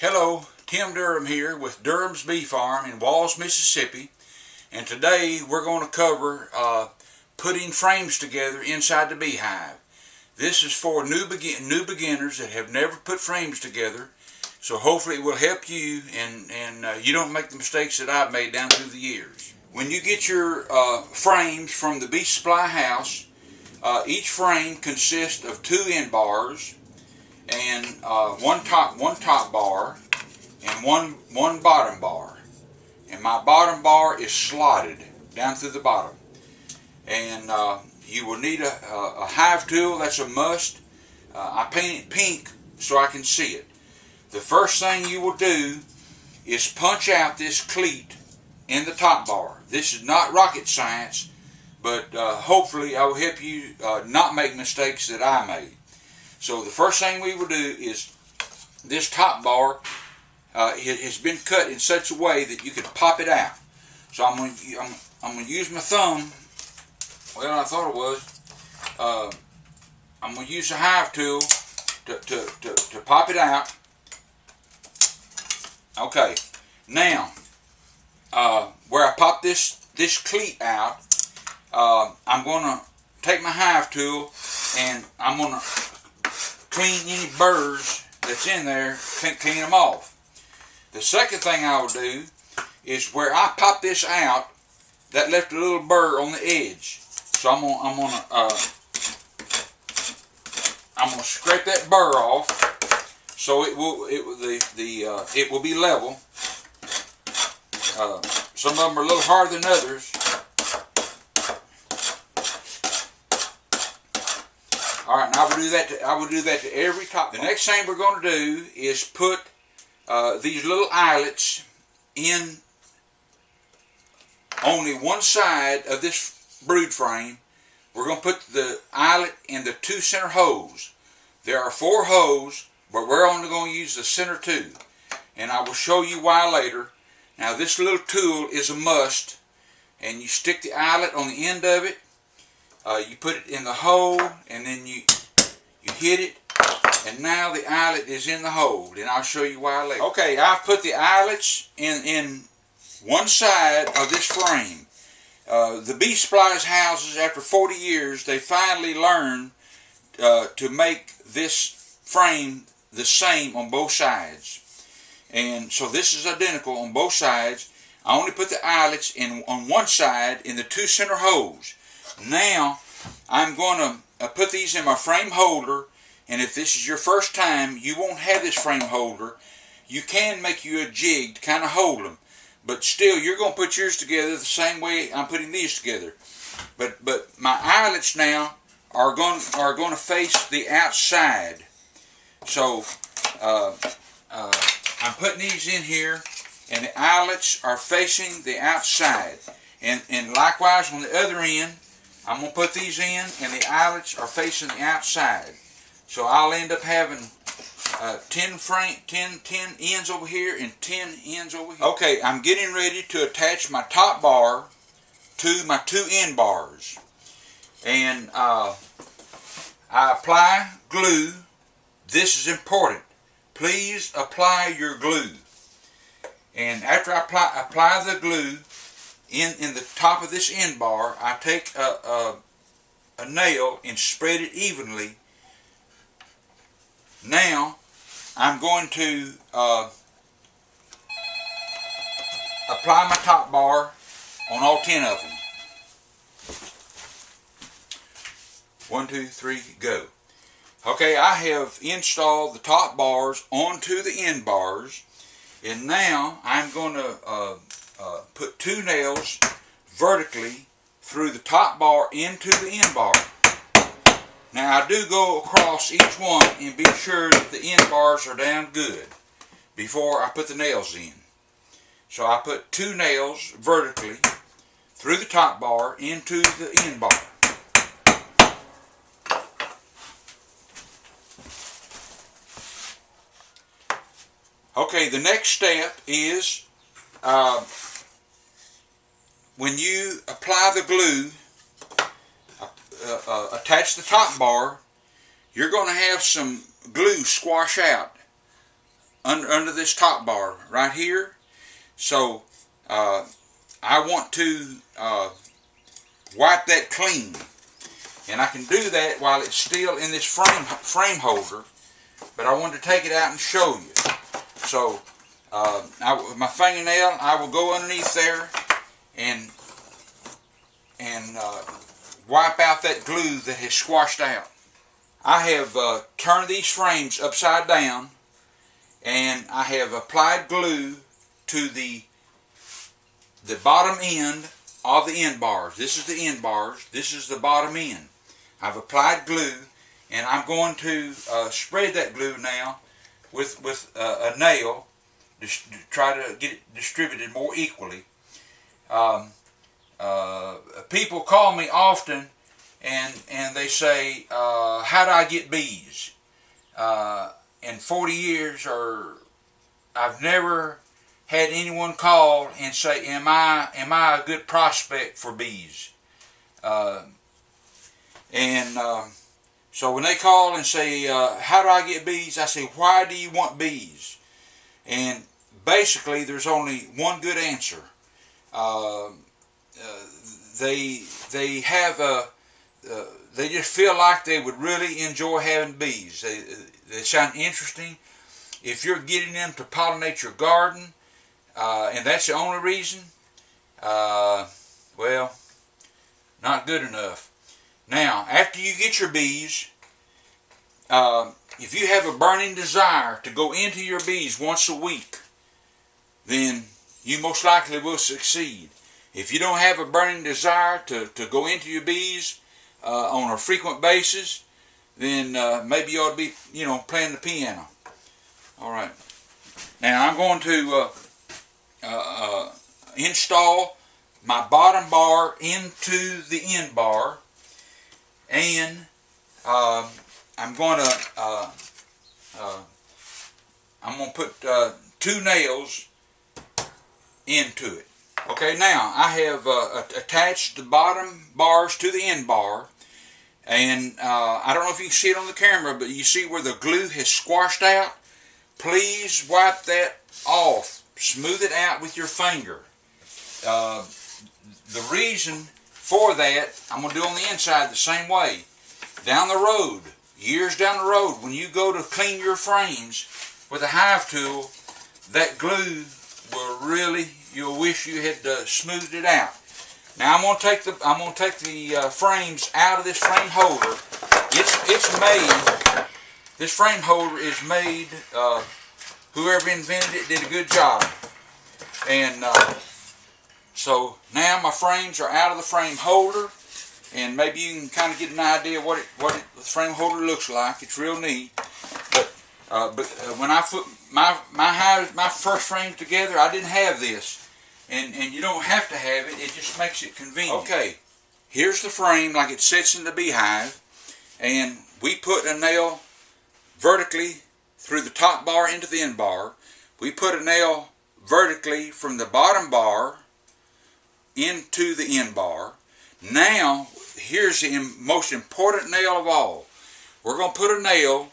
Hello, Tim Durham here with Durham's Bee Farm in Walls, Mississippi, and today we're going to cover putting frames together inside the beehive. This is for new beginners that have never put frames together, so hopefully it will help you and you don't make the mistakes that I've made down through the years. When you get your frames from the bee supply house, each frame consists of 2 end bars and one top bar and one bottom bar, and my bottom bar is slotted down through the bottom. And you will need a hive tool. That's a must. I paint it pink so I can see it. The first thing you will do is punch out this cleat in the top bar. This is not rocket science, but hopefully I will help you not make mistakes that I made. So the first thing we will do is this top bar it has been cut in such a way that you can pop it out. So I'm going to use my thumb. Well, I thought it was. I'm going to use the hive tool to pop it out. Okay. Now, where I pop this cleat out, I'm going to take my hive tool and I'm going to clean any burrs that's in there, clean them off. The second thing I will do is where I pop this out, that left a little burr on the edge. So I'm gonna scrape that burr off, so it will be level. Some of them are a little harder than others. All right, and I will do that to every top. The next thing we're going to do is put these little eyelets in only one side of this brood frame. We're going to put the eyelet in the 2 center holes. There are 4 holes, but we're only going to use the center 2, and I will show you why later. Now this little tool is a must, and you stick the eyelet on the end of it. You put it in the hole, and then you hit it, and now the eyelet is in the hole, and I'll show you why later. Okay, I've put the eyelets in one side of this frame. The bee supplies houses, after 40 years, they finally learned to make this frame the same on both sides. And so this is identical on both sides. I only put the eyelets on one side in the 2 center holes. Now, I'm going to put these in my frame holder, and if this is your first time, you won't have this frame holder. You can make you a jig to kind of hold them, but still, you're going to put yours together the same way I'm putting these together. But my eyelets now are going to face the outside. So I'm putting these in here, and the eyelets are facing the outside. And likewise on the other end, I'm going to put these in, and the eyelets are facing the outside. So I'll end up having 10 ends over here and 10 ends over here. Okay, I'm getting ready to attach my top bar to my 2 end bars. And I apply glue. This is important. Please apply your glue. And after I apply the glue in the top of this end bar, I take a nail and spread it evenly. Now I'm going to apply my top bar on all 10 of them. 1, 2, 3, go. Okay, I have installed the top bars onto the end bars, and now I'm going to put 2 nails vertically through the top bar into the end bar. Now I do go across each one and be sure that the end bars are down good before I put the nails in. So I put 2 nails vertically through the top bar into the end bar. Okay, the next step is when you apply the glue, attach the top bar, you're going to have some glue squash out under this top bar right here. So I want to wipe that clean, and I can do that while it's still in this frame holder, but I wanted to take it out and show you. So with my fingernail, I will go underneath there and wipe out that glue that has squashed out. I have turned these frames upside down, and I have applied glue to the bottom end of the end bars. This is the end bars. This is the bottom end. I've applied glue, and I'm going to spread that glue now with a nail to try to get it distributed more equally. People call me often, and they say, how do I get bees? In 40 years, I've never had anyone call and say, am I a good prospect for bees? So when they call and say, how do I get bees? I say, why do you want bees? And basically, there's only one good answer. They have they just feel like they would really enjoy having bees. They sound interesting. If you're getting them to pollinate your garden, and that's the only reason, well, not good enough. Now, after you get your bees, if you have a burning desire to go into your bees once a week, then you most likely will succeed. If you don't have a burning desire to go into your bees on a frequent basis, then maybe you ought to be, playing the piano. All right. Now I'm going to install my bottom bar into the end bar, and I'm going to put 2 nails into it. Okay, now I have attached the bottom bars to the end bar, and I don't know if you can see it on the camera, but you see where the glue has squashed out? Please wipe that off. Smooth it out with your finger. The reason for that, I'm going to do on the inside the same way. Down the road, years down the road, when you go to clean your frames with a hive tool, that glue will really, you'll wish you had smoothed it out. Now I'm going to take the frames out of this frame holder. It's made. This frame holder is made. Whoever invented it did a good job. And so now my frames are out of the frame holder, and maybe you can kind of get an idea what the frame holder looks like. It's real neat. But when I put my first frame together, I didn't have this, and you don't have to have it. It just makes it convenient. Okay, here's the frame like it sits in the beehive, and we put a nail vertically through the top bar into the end bar. We put a nail vertically from the bottom bar into the end bar. Now, here's the most important nail of all. We're going to put a nail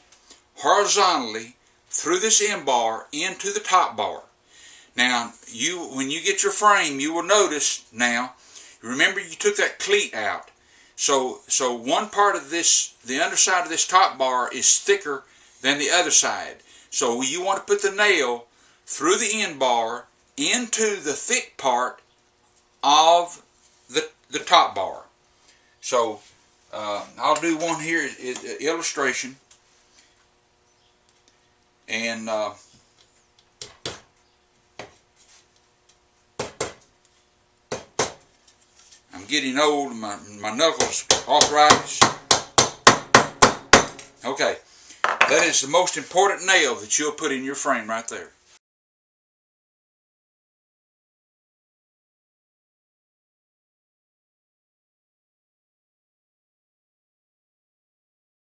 horizontally through this end bar into the top bar. Now, when you get your frame, you will notice now, remember you took that cleat out. So one part of this, the underside of this top bar is thicker than the other side. So you want to put the nail through the end bar into the thick part of the top bar. So I'll do one here, illustration, and I'm getting old, my knuckles, arthritis. Okay, that is the most important nail that you'll put in your frame right there.